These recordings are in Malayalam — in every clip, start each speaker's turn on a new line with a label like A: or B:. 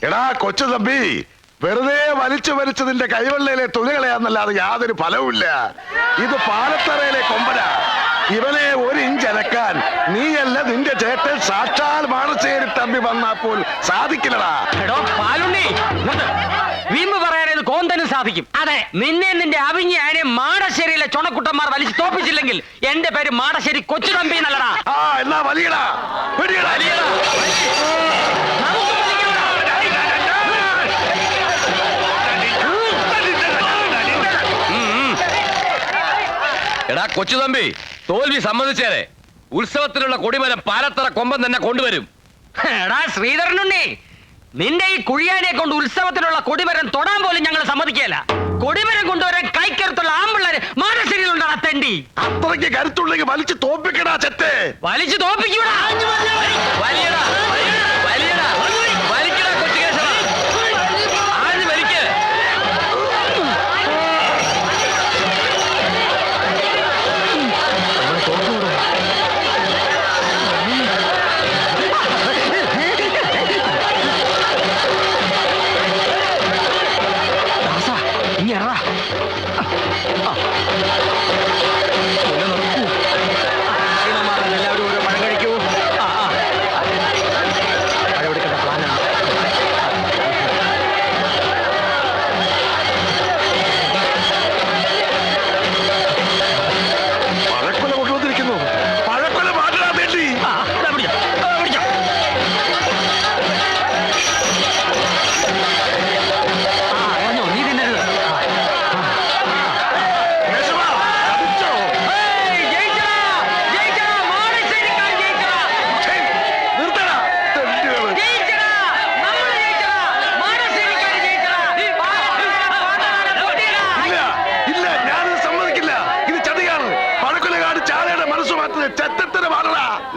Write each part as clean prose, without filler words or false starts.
A: എടാ കൊച്ചു തമ്പി, വെറുതെ വലിച്ചതിന്റെ കൈവെള്ളയിലെ തുണികളെയാന്നല്ലാതെ യാതൊരു ഫലവുമില്ല. ഇത് പാലത്തറയിലെ കൊമ്പന. ഇവനെ ഒരു ഇഞ്ച് അനക്കാൻ നീയല്ല നിന്റെ ചേട്ടൻ സാക്ഷാൽ മാടശ്ശേരി തമ്പി വന്നപ്പോൾ സാധിക്കില്ലടാ.
B: വീമ്പ് പറയാനത് കോന്തനും സാധിക്കും. അതെ, നിന്നെ നിന്റെ അവിഞ്ഞ ആനെ മാടശ്ശേരിയിലെ ചുണക്കുട്ടന്മാർ വലിച്ചു തോപ്പിച്ചില്ലെങ്കിൽ എന്റെ പേര് മാടശ്ശേരി കൊച്ചു തമ്പി എന്നല്ലടാ.
A: ആ എന്നാ വലിയടാ,
C: എടാ കൊച്ചു തമ്പി, തോൽവി സമ്മതിച്ചേരെ. ഉത്സവത്തിനുള്ള കൊടിമരം പാലത്തറ കൊമ്പൻ തന്നെ കൊണ്ടുവരും.
B: എടാ ശ്രീധരനുണ്ണി, നിന്റെ ഈ കുഴിയാനെ കൊണ്ട് ഉത്സവത്തിനുള്ള കൊടിമരം തൊടാൻ പോലും ഞങ്ങൾ സമ്മതിക്കല. കൊടിമരം കൊണ്ടുവരാൻ കൈക്കരുത്തുള്ള ആമ്പിള്ളേര് മാനശ്ശേരിയിലുണ്ടാ തെണ്ടി.
A: അത്രയ്ക്ക് കരുത്തുണ്ടെങ്കിൽ വലിച്ചു തോപ്പിക്കടാ ചെത്തെ.
B: വലിച്ചു തോപ്പിക്കൂടാ.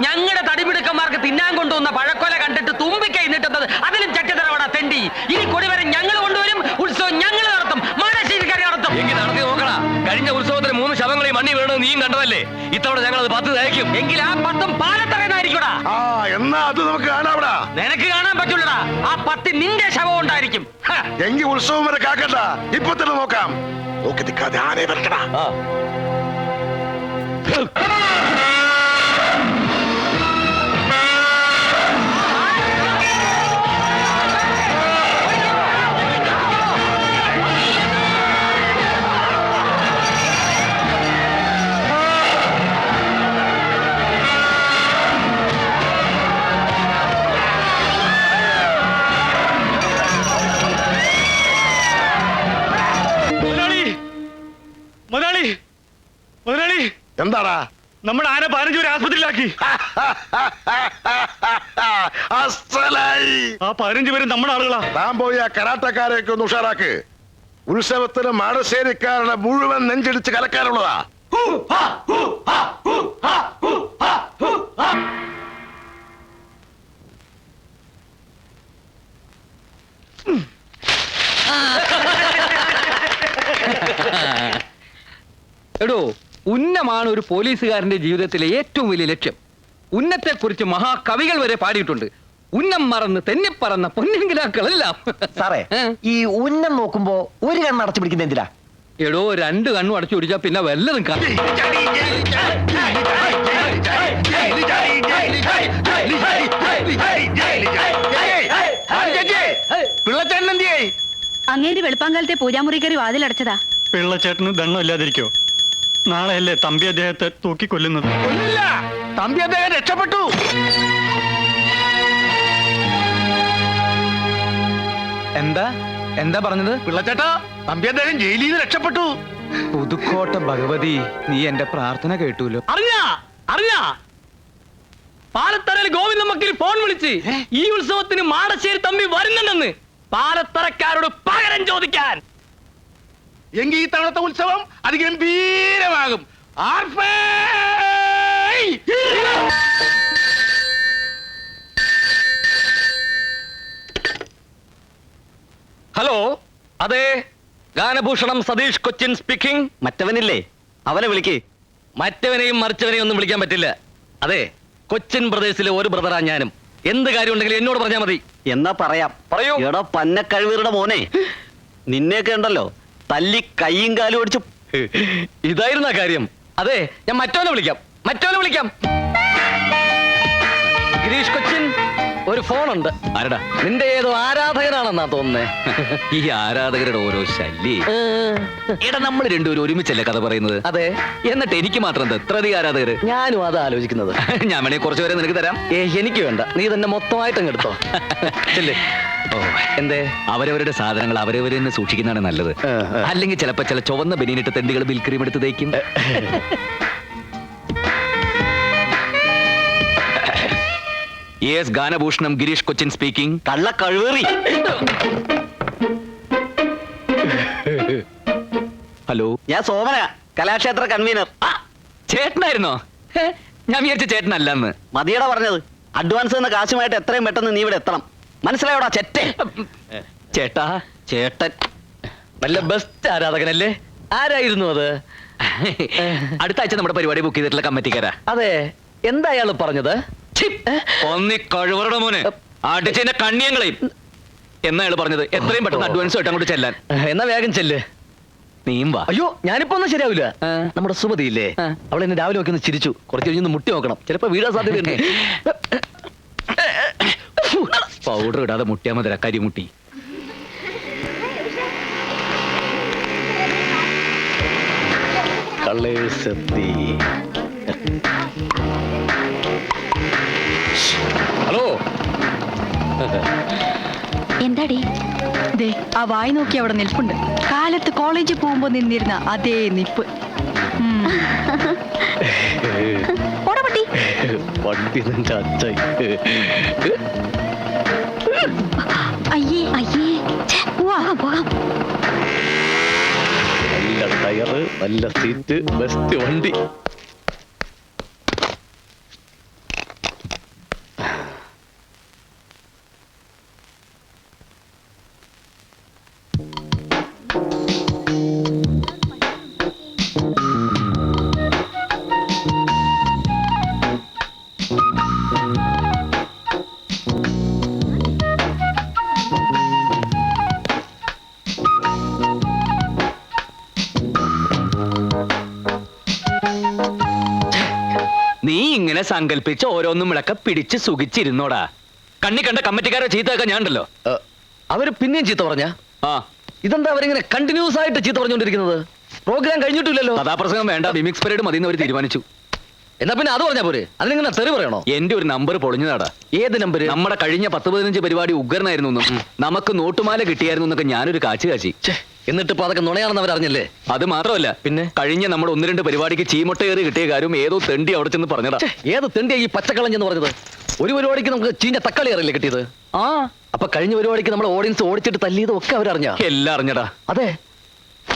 B: ഞങ്ങളുടെ തടിമിടുക്കന്മാർക്ക് തിന്നാൻ കൊണ്ടുവന്ന പഴക്കൊല കണ്ടിട്ട് തുമ്പിക്കൈ നീട്ടുന്നത് അതിലും ചട്ടിത്തരവാടാ തെണ്ടി. ഇനി കൊടിവരെ ഞങ്ങൾ കൊണ്ടുവരും, ഉത്സവം ഞങ്ങൾ നടത്തും, മാനശ്ശേരിക്കാരെ നടത്തും.
C: എങ്കിൽ നടത്തി നോക്കടാ. കഴിഞ്ഞ ഉത്സവത്തിന് 3 ശവങ്ങളെ മണ്ണി വീണത് നീയും കണ്ടതല്ലേ. ഇത്തവണ ഞങ്ങൾ അത് 10 തയ്ക്കും.
B: എങ്കിൽ ആ 10 പാലത്തറന്നായിരിക്കൂടാ.
A: എന്നാ അത് നമുക്ക് കാണാവിടാ.
B: നിനക്ക് കാണാൻ പറ്റൂലടാ. ആ 10 നിന്റെ ശവം ഉണ്ടായിരിക്കും.
A: എങ്കിൽ ഉത്സവം വരെ കാക്കണ്ട, ഇപ്പൊ തന്നെ നോക്കാം. നോക്കി നിൽക്കാതെ ആനയെ വരക്കടാ. എന്താടാ?
D: നമ്മുടെ ആന 15 പേരെ ആസ്പത്രിയിലാക്കി. ആ 15 പേരും നമ്മുടെ ആളുകളാ.
A: താൻ പോയി ആ കരാട്ടക്കാരെയൊക്കെ ഒന്ന് ഉഷാറാക്ക്. ഉത്സവത്തിന് മാടശ്ശേരിക്കാരുടെ മുഴുവൻ നെഞ്ചിടിച്ച് കലക്കാനുള്ളതാ.
E: എടോ, ഉന്നമാണ് ഒരു പോലീസുകാരന്റെ ജീവിതത്തിലെ ഏറ്റവും വലിയ ലക്ഷ്യം. ഉന്നത്തെ കുറിച്ച് മഹാകവികൾ വരെ പാടിയിട്ടുണ്ട്. ഉന്നം മറന്ന് തെന്നിപ്പറന്ന പൊന്നിങ്കിലാക്കളെല്ലാം.
F: സാറേ, ഈ ഉന്നം നോക്കുമ്പോ ഒരു കണ്ണ് അടച്ചു പിടിക്കുന്ന എന്തിനാ?
E: എടോ, 2 കണ്ണും അടച്ചു പിടിച്ചാ പിന്നെ വല്ലതും കാണും.
G: അങ്ങേര് വെളുപ്പാങ്കാലത്തെ പൂജാമുറി കയറി വാതിലടച്ചതാ.
D: പിള്ളച്ചേട്ടന് ദണ്ണം ഇല്ലാതിരിക്കോ? നാളെയല്ലേ തമ്പി അദ്ദേഹത്തെ തൂക്കിക്കൊല്ലുന്നത്.
A: തമ്പി അദ്ദേഹം രക്ഷപ്പെട്ടു.
E: എന്താ പറഞ്ഞത്?
A: പിള്ളച്ചേട്ടാ, തമ്പി അദ്ദേഹം ജയിലിൽ നിന്ന് രക്ഷപ്പെട്ടു.
E: പുതുക്കോട്ട ഭഗവതി, നീ എന്റെ പ്രാർത്ഥന കേട്ടൂലോ.
B: അറിഞ്ഞാ പാലത്തറയിൽ ഗോവിന്ദ മക്കിൽ ഫോൺ വിളിച്ച് ഈ ഉത്സവത്തിന് മാടശ്ശേരി തമ്പി വരുന്നുണ്ടെന്ന് പാലത്തറക്കാരോട് പകരം ചോദിക്കാൻ.
A: എങ്കിൽ ഈ തവണത്തെ ഉത്സവം അതിഗംഭീരമാകും.
C: ഹലോ, അതെ, ഗാനഭൂഷണം സതീഷ് കൊച്ചിൻ സ്പീക്കിംഗ്.
F: മറ്റവനില്ലേ, അവനെ വിളിക്ക്.
C: മറ്റവനെയും മറിച്ചവനെയും ഒന്നും വിളിക്കാൻ പറ്റില്ല. അതെ, കൊച്ചിൻ ബ്രദേഴ്സിലെ ഒരു ബ്രദറാ ഞാനും.
E: എന്ത് കാര്യം ഉണ്ടെങ്കിലും എന്നോട് പറഞ്ഞാൽ മതി.
H: എന്നാ പറയാം.
E: പറയൂ.
H: എടാ പന്ന കഴിവീറുടെ മോനെ, നിന്നെയൊക്കെ ഉണ്ടല്ലോ തല്ലി കയ്യും കാലും ഓടിച്ചു.
E: ഇതായിരുന്ന കാര്യം. അതെ, ഞാൻ മറ്റോനെ വിളിക്കാം. ഗിരീഷ് കൊച്ചിൻ, ഒരു ഫോണുണ്ട്.
C: ആരടാ?
E: നിന്റെ ഏതോ ആരാധകനാണെന്നാ തോന്നുന്നേ.
C: ഈ ആരാധകരുടെ ഓരോ ശല്യേ. എടാ നമ്മൾ രണ്ടുപേരും ഒരുമിച്ചല്ലേ കഥ പറയുന്നത്?
E: അതെ,
C: എന്നിട്ട് എനിക്ക് മാത്രം എന്താ ഇത്ര അധികം ആരാധകര്?
E: ഞാനും അതാ ആലോചിക്കുന്നത്.
C: ഞാൻ വേണേ കുറച്ചു പേരെ നിനക്ക് തരാം.
E: എനിക്ക് വേണ്ട, നീ തന്നെ മൊത്തമായിട്ട് അങ്ങ് എടുത്തോ. ചെല്ലേ.
C: ഓ,
E: എന്തേ?
C: അവരവരുടെ സാധനങ്ങൾ അവരവരെ തന്നെ സൂക്ഷിക്കുന്നതാണ് നല്ലത്. അല്ലെങ്കിൽ ചിലപ്പോ ചില ചുവന്ന ബനിയനിട്ട് തെണ്ടികൾ ബിൽക്രീം എടുത്ത് തേക്കും. Yes, Ganabhushanam Girish Cochin speaking.
H: കള്ള കഴിവേറി.
C: ഹലോ,
H: ഞാൻ സോമന, കലാക്ഷേത്ര കൺവീനർ.
C: ചേട്ടനായിരുന്നോ? ഞാൻ വിചാരിച്ച ചേട്ടനല്ലെന്ന്.
H: മതിയടാ പറഞ്ഞത്. അഡ്വാൻസ് എന്ന കാശുമായിട്ട് എത്രയും പെട്ടെന്ന് നീ ഇവിടെ എത്തണം. മനസ്സിലായോടാ ചെറ്റേ?
C: ചേട്ടാ,
H: ചേട്ടൻ
E: നല്ല ബെസ്റ്റ് ആരാധകനല്ലേ? ആരായിരുന്നു അത്?
C: അടുത്ത ആഴ്ച നമ്മുടെ പരിപാടി ബുക്ക് ചെയ്തിട്ടുള്ള കമ്മിറ്റിക്കാരാ.
E: അതെ, എന്താ അയാൾ പറഞ്ഞത്?
C: ഒന്നി കഴിവറുടെ മോനെ അടിച്ചതിന്റെ കണ്ണിയങ്ങളെയും എന്നാ അയാൾ പറഞ്ഞത്. എത്രയും പെട്ടെന്ന് അഡ്വാൻസ് ആയിട്ട് അങ്ങോട്ട് ചെല്ലാൻ.
E: എന്നാ വേഗം ചെല്ല്.
C: നീയും വാ.
E: അയ്യോ, ഞാനിപ്പോ ഒന്നും ശരിയാവില്ല.
C: ആ.
E: നമ്മുടെ സുമതിയില്ലേ,
C: ആ.
E: അവൾ എന്നെ രാവിലെ നോക്കി ഒന്ന് ചിരിച്ചു. കുറച്ച് കഴിഞ്ഞൊന്ന് മുട്ടി നോക്കണം, ചിലപ്പോ വീഴാൻ സാധ്യതയുണ്ട്.
C: പൗഡർ ഇടാതെ മുട്ടിയാ മതി, കരിമുട്ടി.
E: ഹലോ,
G: എന്താടി ദേ ആ വായി നോക്കി അവിടെ നിൽപ്പുണ്ട്. കാലത്ത് കോളേജിൽ പോകുമ്പോ നിന്നിരുന്ന അതേ നിപ്പ്. ഓടപട്ടി.
E: വണ്ടി നിന്റെ അച്ഛൻ.
G: അയ്യേ അയ്യേ, ഛെ, പോവാം പോകാം.
E: നല്ല ടയറ്, നല്ല സീറ്റ്, ബെസ്റ്റ് വണ്ടി.
C: നീ ഇങ്ങനെ സങ്കല്പിച്ച് ഓരോന്നും വിളക്ക പിടിച്ച് സുഖിച്ചിരുന്നോടാ. കണ്ണി കണ്ട കമ്മിറ്റിക്കാരെ ചീത്തയൊക്കെ ഞാനുണ്ടല്ലോ.
E: അവര് പിന്നെയും ചീത്ത പറഞ്ഞ?
C: ആ,
E: ഇതെന്താ അവരിങ്ങനെ കണ്ടിന്യൂസ് ആയിട്ട് ചീത്ത പറഞ്ഞുകൊണ്ടിരിക്കുന്നത്? പ്രോഗ്രാം കഴിഞ്ഞിട്ടില്ലല്ലോ.
C: കഥാപ്രസംഗം വേണ്ട, മിമിക്സ് പരേഡ് മതി എന്ന് അവർ തീരുമാനിച്ചു.
E: എന്നാ പിന്നെ അത് പറഞ്ഞാ പോരെ? അതിനിങ്ങനെ തെറി പറയണോ?
C: എന്റെ ഒരു നമ്പർ പൊളിഞ്ഞതാടാ.
E: ഏത് നമ്പര്?
C: നമ്മുടെ കഴിഞ്ഞ 10-15 പരിപാടി ഉഗ്രനായിരുന്നു എന്നും നമുക്ക് നോട്ടുമാല കിട്ടിയായിരുന്നു എന്നൊക്കെ ഞാനൊരു കാച്ചി.
E: എന്നിട്ട് ഇപ്പൊ അതൊക്കെ നുണയാണെന്ന് അവരറിഞ്ഞല്ലേ?
C: അത് മാത്രമല്ല,
E: പിന്നെ
C: കഴിഞ്ഞ നമ്മുടെ 1-2 പരിപാടിക്ക് ചീമൊട്ടയേറി കിട്ടിയ കാര്യം ഏതോ തെണ്ടി അവിടെ ചെന്ന് പറഞ്ഞതാ.
E: ഏത് തെണ്ടിയാ ഈ പച്ചക്കളഞ്ഞെന്ന് പറഞ്ഞത്? ഒരു പരിപാടിക്ക് നമുക്ക് ചീഞ്ഞ തക്കാളി അറിയില്ലേ കിട്ടിയത്?
C: ആ,
E: അപ്പൊ കഴിഞ്ഞ പരിപാടിക്ക് നമ്മുടെ ഓഡിയൻസ് ഓടിച്ചിട്ട് തല്ലിയതും ഒക്കെ അവരറിഞ്ഞ?
C: എല്ലാം അറിഞ്ഞടാ.
E: അതെ,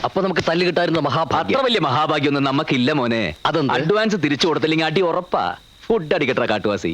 E: അപ്പൊ നമുക്ക് തല്ലി കിട്ടായിരുന്ന
C: അത്ര
E: മഹാഭാഗ്യം.
C: വലിയ മഹാഭാഗ്യൊന്നും നമുക്കില്ല മോനെ.
E: അതെന്ത്?
C: അഡ്വാൻസ് തിരിച്ചു കൊടുത്തില്ലെങ്കിൽ അടി ഉറപ്പാ. ഫുഡ് അടിക്കട്ടെ കാട്ടുവാസി.